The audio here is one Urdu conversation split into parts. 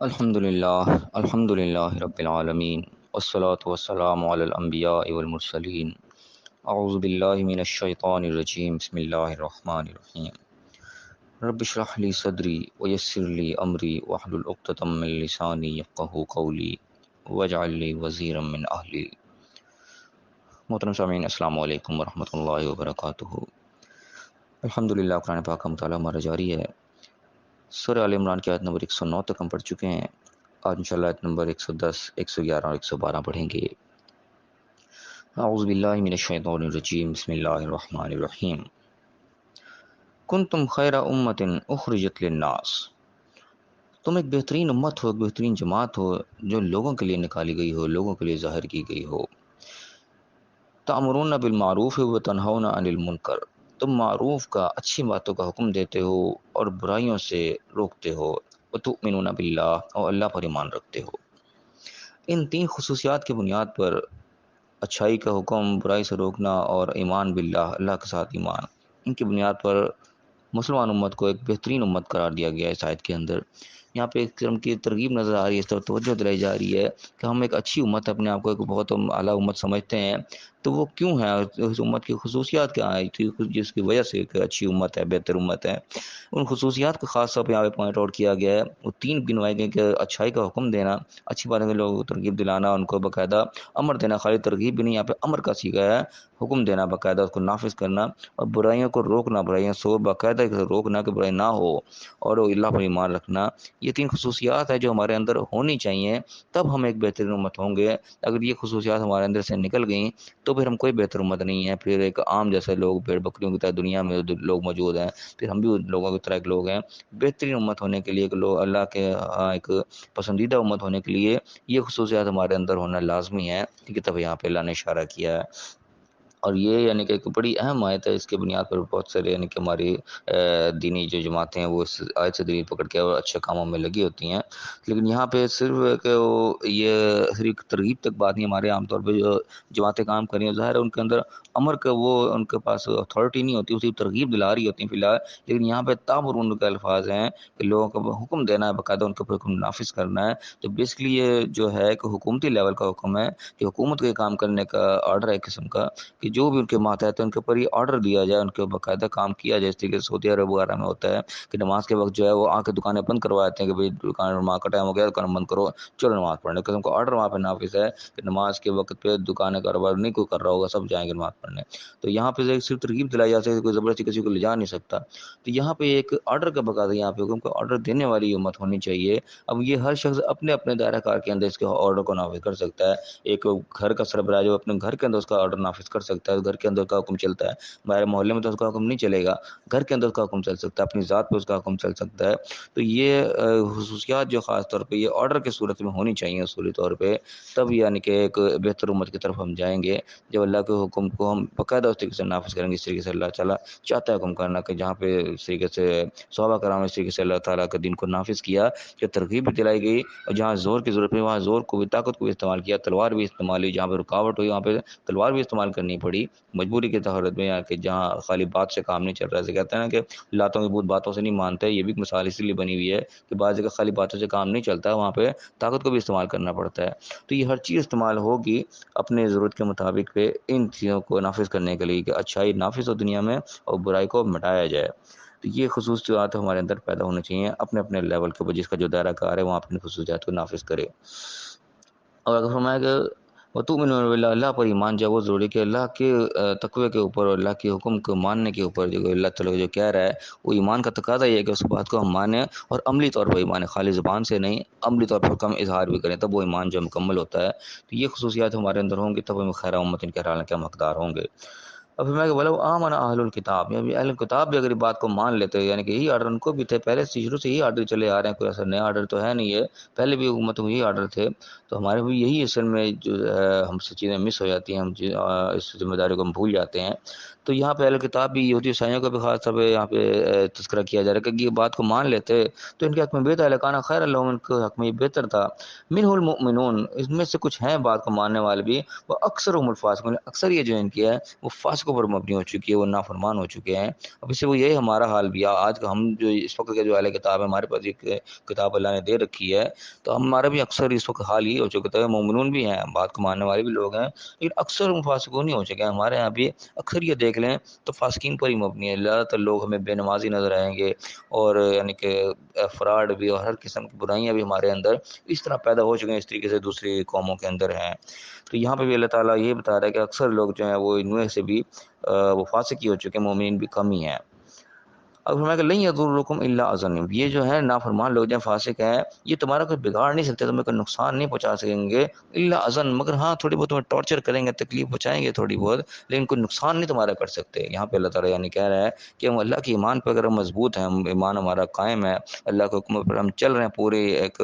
الحمد للہ رب العالمین والصلاة والسلام علی الانبیاء والمرسلین اعوذ باللہ من الشیطان الرجیم بسم اللہ الرحمن الرحیم رب اشرح لی صدری ویسر لی امری واحلل عقدۃ من لسانی یفقہوا قولی واجعل لی وزیرا من اہلی۔ محترم سامعین، السلام علیکم ورحمۃ اللہ وبرکاتہ۔ الحمدللہ قرآن پاک کا مطالعہ ہمارا جاری ہے۔ سورہ آل عمران کی آیت نمبر 109 تک ہم پڑھ چکے ہیں۔ آج انشاءاللہ آیت نمبر 110، 111 اور 112 پڑھیں گے۔ اعوذ باللہ من الشیطان الرجیم بسم اللہ الرحمن الرحیم۔ کنتم خیر امت اخرجت للناس، تم ایک بہترین امت ہو، ایک بہترین جماعت ہو جو لوگوں کے لیے نکالی گئی ہو، لوگوں کے لیے ظاہر کی گئی ہو۔ تأمرون بالمعروف وتنہون عن المنکر، تم معروف کا، اچھی باتوں کا حکم دیتے ہو اور برائیوں سے روکتے ہو۔ وتؤمنون باللہ، اور اللہ پر ایمان رکھتے ہو۔ ان تین خصوصیات کی بنیاد پر، اچھائی کا حکم، برائی سے روکنا اور ایمان باللہ، اللہ کے ساتھ ایمان، ان کی بنیاد پر مسلمان امت کو ایک بہترین امت قرار دیا گیا ہے۔ اس آیت کے اندر یہاں پہ ایک قسم کی ترغیب نظر آ رہی ہے، اس طرف توجہ دلائی جا رہی ہے کہ ہم ایک اچھی امت، اپنے آپ کو ایک بہت اعلیٰ امت سمجھتے ہیں، تو وہ کیوں ہے؟ اس امت کی خصوصیات کیا ہیں جس کی وجہ سے ایک اچھی امت ہے، بہتر امت ہے؟ ان خصوصیات کو خاص طور پہ یہاں پہ پوائنٹ آؤٹ کیا گیا ہے۔ وہ تین گنوائے گئے کہ اچھائی کا حکم دینا، اچھی باتوں کے لوگوں کو ترغیب دلانا، ان کو باقاعدہ امر دینا، خالی ترغیب بھی نہیں، یہاں پہ امر کا سیکھا ہے، حکم دینا، باقاعدہ اس کو نافذ کرنا، اور برائیوں کو روکنا، برائیوں سے باقاعدہ روکنا کہ برائی نہ ہو، اور اللہ پر ایمان رکھنا۔ یہ تین خصوصیات ہیں جو ہمارے اندر ہونی چاہیے، تب ہم ایک بہترین امت ہوں گے۔ اگر یہ خصوصیات ہمارے اندر سے نکل گئیں تو پھر ہم کوئی بہتر امت نہیں ہے، پھر ایک عام جیسے لوگ، بھیڑ بکریوں کی طرح دنیا میں لوگ موجود ہیں، پھر ہم بھی لوگوں کی طرح ایک لوگ ہیں۔ بہترین امت ہونے کے لیے، اللہ کے ایک پسندیدہ امت ہونے کے لیے یہ خصوصیات ہمارے اندر ہونا لازمی ہے، کہ تب یہاں پہ اللہ نے اشارہ کیا ہے۔ اور یہ یعنی کہ ایک بڑی اہم آیت ہے، اس کے بنیاد پر بہت سارے یعنی کہ ہماری دینی جو جماعتیں ہیں وہ اس آیت سے دلیل پکڑ کے اور اچھے کاموں میں لگی ہوتی ہیں۔ لیکن یہاں پہ صرف کہ یہ صرف ترغیب تک بات نہیں، ہمارے عام طور پہ جو جماعتیں کام کر رہی ہیں، ظاہر ہے ان کے اندر امر کا وہ ان کے پاس اتھارٹی نہیں ہوتی، اسی ترغیب دلا رہی ہوتی ہیں فی الحال۔ لیکن یہاں پہ تامرون کے الفاظ ہیں کہ لوگوں کو حکم دینا ہے، باقاعدہ ان کے اوپر حکم نافذ کرنا ہے۔ تو بیسکلی یہ جو ہے کہ حکومتی لیول کا حکم ہے، کہ حکومت کے کام کرنے کا آرڈر ہے ایک قسم کا، کہ جو بھی ان کے ماتحت ہیں ان کے اوپر یہ آرڈر دیا جائے، ان کے باقاعدہ کام کیا جائے۔ اس طریقے سے سعودی عرب وغیرہ میں ہوتا ہے کہ نماز کے وقت جو ہے وہ آ کے دکانیں بند کروا دیتے ہیں کہ بھائی دکان نماز کا ٹائم ہو گیا، دکان بند کرو، چلو نماز پڑھنے۔ قسم کا آرڈر وہاں پہ نافذ ہے کہ نماز کے وقت پہ دکانیں کاروبار نہیں کوئی کر رہا ہوگا، سب جائیں گے نماز پڑھنے۔ تو یہاں پہ صرف ترغیب دلائی جا سکتی، کوئی زبردستی کسی کو لے جا نہیں سکتا۔ تو یہاں پہ ایک آرڈر کا بقاضا، یہاں پہ حکم کا آرڈر دینے والی امت ہونی چاہیے۔ اب یہ ہر شخص اپنے اپنے دائرہ کار کے اندر اس کے آرڈر کو نافذ کر سکتا ہے۔ ایک گھر کا سربراہ جو اپنے گھر کے اندر اس کا آرڈر نافذ کر سکتا ہے، گھر کے اندر کا حکم چلتا ہے، ہمارے محلے میں تو اس کا حکم نہیں چلے گا، گھر کے اندر اس کا حکم چل سکتا ہے، اپنی ذات پہ اس کا حکم چل سکتا ہے۔ تو یہ خصوصیات جو خاص طور پہ یہ آرڈر کی صورت میں ہونی چاہیے اصولی طور پہ، تب یعنی کہ ایک بہتر امت کی طرف ہم جائیں گے، جب اللہ کے حکم کو ہم باقاعدہ اس طریقے سے نافذ کریں گے، اس طریقے سے اللہ تعالیٰ چاہتا ہے حکم کرنا، کہ جہاں پہ اس طریقے سے صحابہ کرام اس طریقے سے اللہ تعالیٰ کے دین کو نافذ کیا، کہ ترغیب بھی دلائی گئی، اور جہاں زور کی ضرورت پڑی وہاں زور کو بھی، طاقت کو بھی استعمال کیا، تلوار بھی استعمال ہوئی، جہاں پہ رکاوٹ ہوئی وہاں پہ تلوار بھی استعمال کرنی پڑی مجبوری کی حالت میں، کہ جہاں خالی بات سے کام نہیں چل رہا ہے۔ کہتے ہیں نا کہ لاتوں کے بت باتوں سے نہیں مانتے، یہ بھی ایک مثال اسی لیے بنی ہوئی ہے کہ بعض جگہ خالی باتوں سے کام نہیں چلتا، وہاں پہ طاقت کو بھی استعمال کرنا پڑتا ہے۔ تو یہ ہر چیز استعمال ہوگی اپنے ضرورت کے مطابق پہ، ان چیزوں کو نافذ کرنے کے لیے کہ اچھائی نافذ ہو دنیا میں اور برائی کو مٹایا جائے۔ تو یہ خصوصیات ہمارے اندر پیدا ہونے چاہیے، اپنے اپنے لیول کے اوپر، جس کا جو دائرہ کار ہے وہاں اپنی خصوصیات کو نافذ کرے۔ اور اگر فرمایا کہ وَتُؤْمِنُونَ بِاللَّهِ، اللہ پر ایمان جائے، وہ ضروری کہ اللہ کے تقوی کے اوپر اور اللہ کے حکم کو ماننے کے اوپر، جو اللہ تعالیٰ جو کہہ رہا ہے وہ ایمان کا تقاضا یہ ہے کہ اس بات کو ہم مانیں، اور عملی طور پر ایمان، خالی زبان سے نہیں، عملی طور پر ہم اظہار بھی کریں، تب وہ ایمان جو مکمل ہوتا ہے۔ تو یہ خصوصیات ہمارے اندر ہوں گی، تب ہم خیر امت ان کے حال کے ہم حقدار ہوں گے۔ اب میں کہ ولو آمن اہل الکتاب، یعنی اہل کتاب بھی اگر بات کو مان لیتے، یعنی کہ یہی آرڈر ان کو بھی تھے، پہلے سے شروع سے یہی آرڈر چلے آ رہے ہیں، کوئی ایسا نیا آرڈر تو ہے نہیں ہے، پہلے بھی حکومتوں کو یہی آرڈر تھے۔ تو ہمارے بھی یہی اصل میں جو ہم سے چیزیں مس ہو جاتی ہیں، ہم اس ذمہ داری کو ہم بھول جاتے ہیں۔ تو یہاں پہ اہل کتاب بھی یہودی عیسائیوں کا بھی خاص طور پہ یہاں پہ تذکرہ کیا جا رہا ہے کہ یہ بات کو مان لیتے تو ان کے حق میں بہتر ہے، لکانا خیر اللہ، ان کے حق میں یہ بہتر تھا۔ منہ المؤمنون، اس میں سے کچھ ہیں بات کو ماننے والے بھی، وہ اکثر الفاسقون، اکثر یہ جو ان کی ہے وہ فاسقوں پر مبنی ہو چکی ہے، وہ نافرمان ہو چکے ہیں۔ اب اس سے وہ یہی ہمارا حال بھی ہے آج کا، ہم جو اس وقت کے جو اہل کتاب ہے، ہمارے پاس ایک کتاب اللہ نے دے رکھی ہے، تو ہمارا بھی اکثر اس وقت حال ہی ہو چکا ہے، مومنون بھی ہیں، بات کو ماننے والے بھی لوگ ہیں، لیکن اکثر فاسقون ہی ہو چکے ہیں ہمارے یہاں بھی۔ اکثر یہ دیکھ لیں تو فاسقین پر ہی مبنی ہے، زیادہ تر لوگ ہمیں بے نمازی نظر آئیں گے، اور یعنی کہ فراڈ بھی اور ہر قسم کی برائیاں بھی ہمارے اندر اس طرح پیدا ہو چکے ہیں، اس طریقے سے دوسری قوموں کے اندر ہیں۔ تو یہاں پہ بھی اللہ تعالیٰ یہ بتا رہا ہے کہ اکثر لوگ جو ہیں وہ ان میں سے بھی وہ فاسق ہی ہو چکے ہیں، مومنین بھی کم ہی ہیں۔ اب فرمایا کہ لن یضرکم الا اذن، یہ جو ہے نافرمان لوگ جو فاسق ہیں، یہ تمہارا کوئی بگاڑ نہیں سکتے، تمہیں کوئی نقصان نہیں پہنچا سکیں گے، الا اذن، مگر ہاں تھوڑی بہت تمہیں ٹارچر کریں گے، تکلیف پہنچائیں گے تھوڑی بہت، لیکن کوئی نقصان نہیں تمہارا کر سکتے۔ یہاں پہ اللہ تعالیٰ یعنی کہہ رہا ہے کہ ہم اللہ کے ایمان پہ اگر ہم مضبوط ہیں، ہم ایمان ہمارا قائم ہے، اللہ کے حکم پر ہم چل رہے ہیں پورے ایک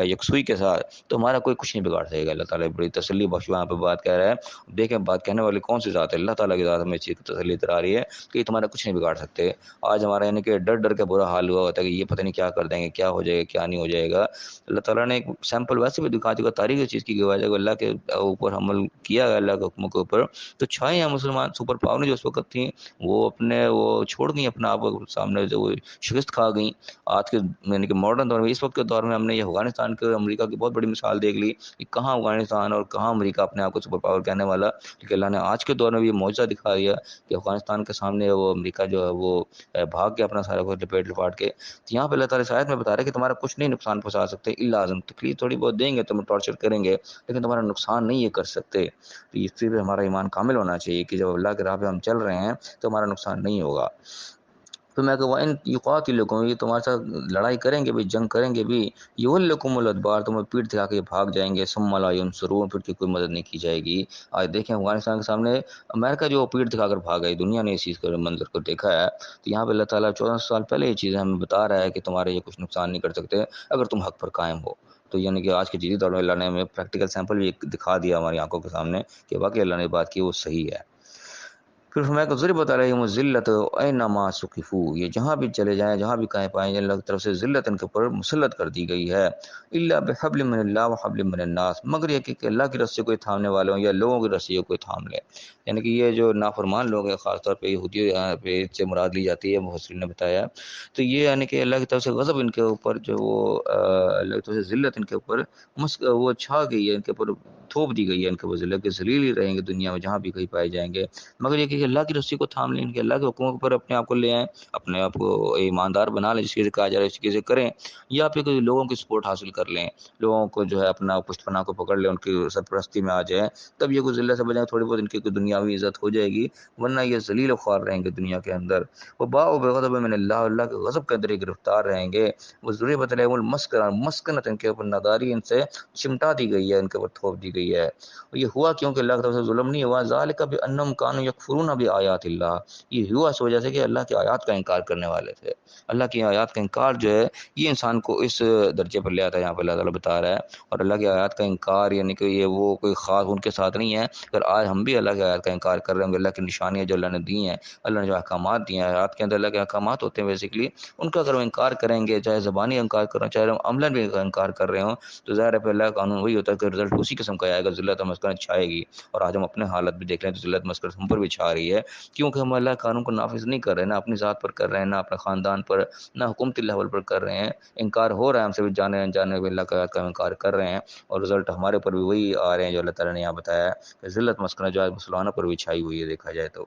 یکسوئی کے ساتھ، تو ہمارا کوئی کچھ نہیں بگاڑ سکے گا۔ اللہ تعالیٰ بڑی تسلی بخش یہاں پہ بات کہہ رہا ہے۔ دیکھیں بات کہنے والی کون سی ذات ہے، اللہ تعالیٰ کی ذات ہمیں اس چیز کی تسلی کرا رہی ہے کہ یہ تمہارا کچھ نہیں بگاڑ سکتے۔ آج ہمارا یعنی کہ ڈر ڈر کے برا حال ہوا ہوتا ہے کہ یہ پتہ نہیں کیا کر دیں گے، کیا ہو جائے گا، کیا نہیں ہو جائے گا۔ اللہ تعالیٰ نے ایک سیمپل ویسے بھی دکھا چکا، تاریخ اس چیز کی گواہ ہے کہ اللہ کے اوپر عمل کیا ہے، اللہ کے حکموں کے اوپر تو چھائے ہیں مسلمان۔ سپر پاور جو اس وقت تھیں وہ اپنے وہ چھوڑ گئی اپنا آپ سامنے، جو وہ شکست کھا گئیں۔ آج کے یعنی کہ ماڈرن دور میں، اس وقت کے دور میں ہم نے یہ افغانستان کے امریکہ کی بہت بڑی مثال دیکھ لی کہ کہاں افغانستان اور کہاں امریکہ اپنے آپ کو سپر پاور کہنے والا، لیکن اللہ نے آج کے دور میں بھی یہ معجزہ دکھا دیا کہ افغانستان کے سامنے وہ امریکہ جو ہے وہ بھاگ کے اپنا سارا کچھ لپیٹ لپاٹ کے۔ تو یہاں پہ اللہ تعالیٰ شاید میں بتا رہا ہے کہ تمہارا کچھ نہیں نقصان پہنچا سکتے، الا اذن، تکلیف تھوڑی بہت دیں گے، تمہیں ٹارچر کریں گے، لیکن تمہارا نقصان نہیں یہ کر سکتے۔ تو اس پہ ہمارا ایمان کامل ہونا چاہیے کہ جب اللہ کے راہ پہ ہم چل رہے ہیں تو ہمارا نقصان نہیں ہوگا۔ تو میں کہوں ان یقاتلکم، یہ تمہارے ساتھ لڑائی کریں گے بھی، جنگ کریں گے بھی، یولکم الادبار، تمہیں پیٹ دکھا کے بھاگ جائیں گے، ثم لا ینصرون، پھر کی کوئی مدد نہیں کی جائے گی۔ آج دیکھیں افغانستان کے سامنے امریکہ جو پیٹ دکھا کر بھاگ گئی، دنیا نے اس چیز کے منظر کو دیکھا ہے۔ تو یہاں پہ اللہ تعالیٰ 14 سال پہلے یہ چیزیں ہمیں بتا رہا ہے کہ تمہارے یہ کچھ نقصان نہیں کر سکتے اگر تم حق پر قائم ہو۔ تو یعنی کہ آج کے جدید دور میں اللہ نے ہمیں پریکٹیکل سیمپل بھی دکھا دیا ہماری آنکھوں کے سامنے کہ واقعی اللہ نے بات کی وہ صحیح ہے۔ پھر فرمایا کہ ضربت علیہم الذلۃ اینما ثقفوا، یہ جہاں بھی چلے جائیں، جہاں بھی کہیں پائیں جائیں، اللہ کی طرف سے ذلت ان کے اوپر مسلط کر دی گئی ہے۔ الا بحبل من اللہ وحبل من الناس، مگر یہ کہ اللہ کی رسی کوئی تھامنے والوں یا لوگوں کی رسی کوئی تھام لے۔ یعنی کہ یہ جو نافرمان لوگ ہیں، خاص طور پہ یہودی پہ سے مراد لی جاتی ہے، مفسرین نے بتایا، تو یہ یعنی کہ اللہ کی طرف سے غضب ان کے اوپر جو وہ اللہ کی طرف سے ذلت ان کے اوپر وہ چھا گئی ہے، ان کے اوپر تھوپ دی گئی ہے، ان کے اوپر ذلت کے ذلیل ہی رہیں گے دنیا میں جہاں بھی کہیں پائے جائیں گے، مگر یہ کہ اللہ کی رسی کو تھام لیں، کہ اللہ کے حکموں پر اپنے آپ کو لے آئیں، اپنے آپ کو ایماندار بنا لیں، جس چیز سے کہا جا رہا ہے اس چیز سے کریں، یا پھر کوئی لوگوں کی سپورٹ حاصل کر لیں، لوگوں کو جو ہے اپنا پشت پناہ کو پکڑ لیں، ان کی سرپرستی میں آ جائیں، تب یہ کوئی ذلت سے بجائے تھوڑی بہت ان کی کوئی دنیاوی عزت ہو جائے گی، ورنہ یہ ذلیل و خوار رہیں گے دنیا کے اندر۔ وہ باؤ بغضب من اللہ، اللہ کے غضب کے اندر ہی گرفتار رہیں گے۔ وہ ضرورت علیہم المسکنۃ، مسکنت ان کے اوپر ناداری ان سے چمٹا دی گئی ہے، ان کے اوپر تھوپ دی گئی ہے۔ اور یہ ہوا کیونکہ اللہ کی طرف سے ظلم نہیں ہوا، ذالک بانہم کانوا یکفرون بآیات اللہ، یہ ہوا اس وجہ سے کہ اللہ کی آیات کا انکار کرنے والے تھے۔ اللہ کی آیات کا انکار جو ہے یہ انسان کو اس درجے پر لے آتا ہے، یہاں پہ اللہ تعالیٰ بتا رہا ہے۔ اور اللہ کی آیات کا انکار یعنی کہ یہ وہ کوئی خاص ان کے ساتھ نہیں ہے، اگر آج ہم بھی اللہ کی آیات کا انکار کر رہے ہوں گے، اللہ کی نشانیاں جو اللہ نے دی ہیں، اللہ نے جو احکامات دیے ہیں، آیات کے اندر اللہ کے احکامات ہوتے ہیں بیسیکلی، ان کا اگر وہ انکار کریں گے، چاہے زبانی انکار کر رہے ہوں، چاہے ہم عملاً بھی انکار کر رہے ہوں، تو ظاہر ہے پھر اللہ کا قانون وہی ہوتا ہے کہ رزلٹ اسی قسم کا آئے گا، ذلت و مسکنت چھائے گی۔ اور آج ہم اپنے حالت بھی دیکھ لیں تو ذلت مسکنت ہم پر بھی چھا رہی ہے، کیونکہ ہم اللہ کے قانون کو نافذ نہیں کر رہے، نہ اپنی ذات پر کر رہے ہیں، نہ اپنے خاندان پر، نہ حکومتی لیول پر کر رہے ہیں، انکار ہو رہا ہے ہم سے بھی، جانے انجانے میں اللہ کا آیات کا انکار کر رہے ہیں، اور رزلٹ ہمارے اوپر بھی وہی آ رہے ہیں جو اللہ تعالیٰ نے یہاں بتایا ہے کہ ذلت مسکنت جو آج مسلمانوں پر بھی چھائی ہوئی ہے دیکھا جائے تو۔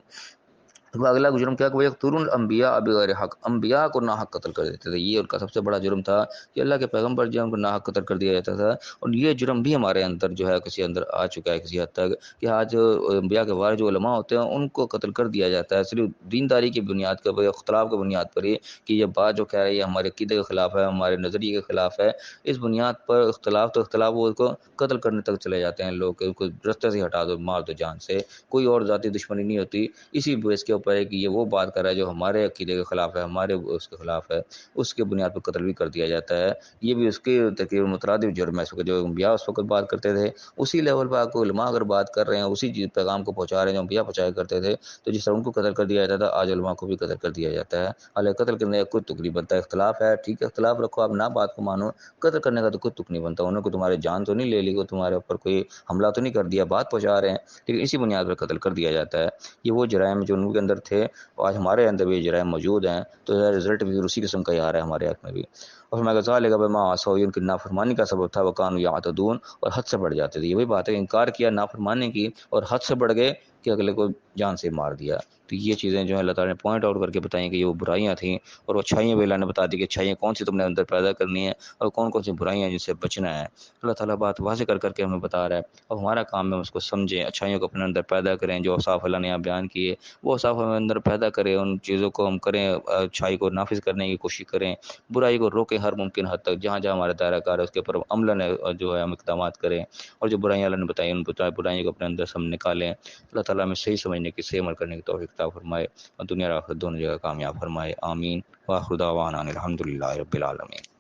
تو اگلا جرم کیا کہ وہ یقتلون الانبیاء بغیر حق، انبیاء کو ناحق قتل کر دیتے تھے، یہ ان کا سب سے بڑا جرم تھا کہ اللہ کے پیغمبر جو ان کو ناحق قتل کر دیا جاتا تھا۔ اور یہ جرم بھی ہمارے اندر جو ہے کسی اندر آ چکا ہے کسی حد تک کہ آج انبیاء کے وارث جو علماء ہوتے ہیں ان کو قتل کر دیا جاتا ہے، صرف دینداری کی بنیاد پر، اختلاف کی بنیاد پر ہی، کہ یہ بات جو کہہ رہی ہے ہمارے عقیدے کے خلاف ہے، ہمارے نظریے کے خلاف ہے، اس بنیاد پر اختلاف تو اختلاف، وہ اس کو قتل کرنے تک چلے جاتے ہیں لوگ، کہ اس کو رستے سے ہٹا دو، مار دو جان سے، کوئی اور ذاتی دشمنی نہیں ہوتی، اسی بیس کے اوپر ہے کہ یہ وہ بات کر رہا ہے جو ہمارے عقیدے کے خلاف ہے، ہمارے اس کے خلاف ہے، اس کے بنیاد پر قتل بھی کر دیا جاتا ہے۔ یہ بھی اس کے تقریباً مترادف جرم ہے۔ جو انبیاء اس وقت بات کرتے تھے اسی لیول پہ آپ کو علماء اگر بات کر رہے ہیں، اسی چیز پیغام کو پہنچا رہے ہیں جو انبیاء پہنچایا کرتے تھے، تو جس طرح ان کو قتل کر دیا جاتا تھا آج علماء کو بھی قتل کر دیا جاتا ہے۔ حالانکہ قتل کرنے کا کوئی تک نہیں بنتا، اختلاف ہے ٹھیک ہے، اختلاف رکھو، آپ نہ بات کو مانو، قتل کرنے کا تو کوئی تک نہیں بنتا۔ انہوں کو تمہارے جان تو نہیں لے لی، تمہارے اوپر کوئی حملہ تو نہیں کر دیا، بات پہنچا رہے ہیں، لیکن اسی بنیاد پر قتل کر دیا جاتا ہے۔ یہ وہ جرائم جو ان کے اندر تھے اور آج ہمارے اندر بھی یہ جرائم موجود ہیں، تو رزلٹ بھی اسی قسم کا ہی آ رہا ہے ہمارے حق میں بھی۔ اور فرمایا کہ ذالک بما عصوا، ان کی نافرمانی کا سبب تھا، وکانوا یعتدون، اور حد سے بڑھ جاتے تھے۔ یہ وہی بات ہے، انکار کیا نافرمانی کی اور حد سے بڑھ گئے کہ اگلے کو جان سے مار دیا۔ تو یہ چیزیں جو ہے اللہ تعالیٰ نے پوائنٹ آؤٹ کر کے بتائیں کہ یہ وہ برائیاں تھیں، اور وہ اچھائیاں بھی اللہ نے بتا دی کہ اچھائیاں کون سی تم نے اندر پیدا کرنی ہے اور کون کون سی برائیاں جن سے بچنا ہے۔ اللہ تعالیٰ بات واضح کر کر کے ہمیں بتا رہا ہے، اب ہمارا کام ہے اس کو سمجھیں، اچھائیوں کو اپنے اندر پیدا کریں، جو اوصاف اللہ نے یہاں بیان کیے وہ اوصاف ہمیں اندر پیدا کریں، ان چیزوں کو ہم کریں، اچھائی کو نافذ کرنے کی کوشش کریں، برائی کو روکیں ہر ممکن حد تک، جہاں جہاں ہمارا دائرہ کار ہے اس کے اوپر عملاً جو ہے ہم اقدامات کریں، اور جو برائیاں اللہ نے بتائی ان برائیوں کو اپنے اندر سے ہم نکالیں۔ اللہ تعالیٰ ہمیں صحیح سمجھنے کی، صحیح عمل کرنے کی توفیق عطا فرمائے اور دنیا اور آخرت دونوں جگہ کامیاب فرمائے۔ آمین۔ وآخر دعوانا ان الحمد للہ رب العالمین۔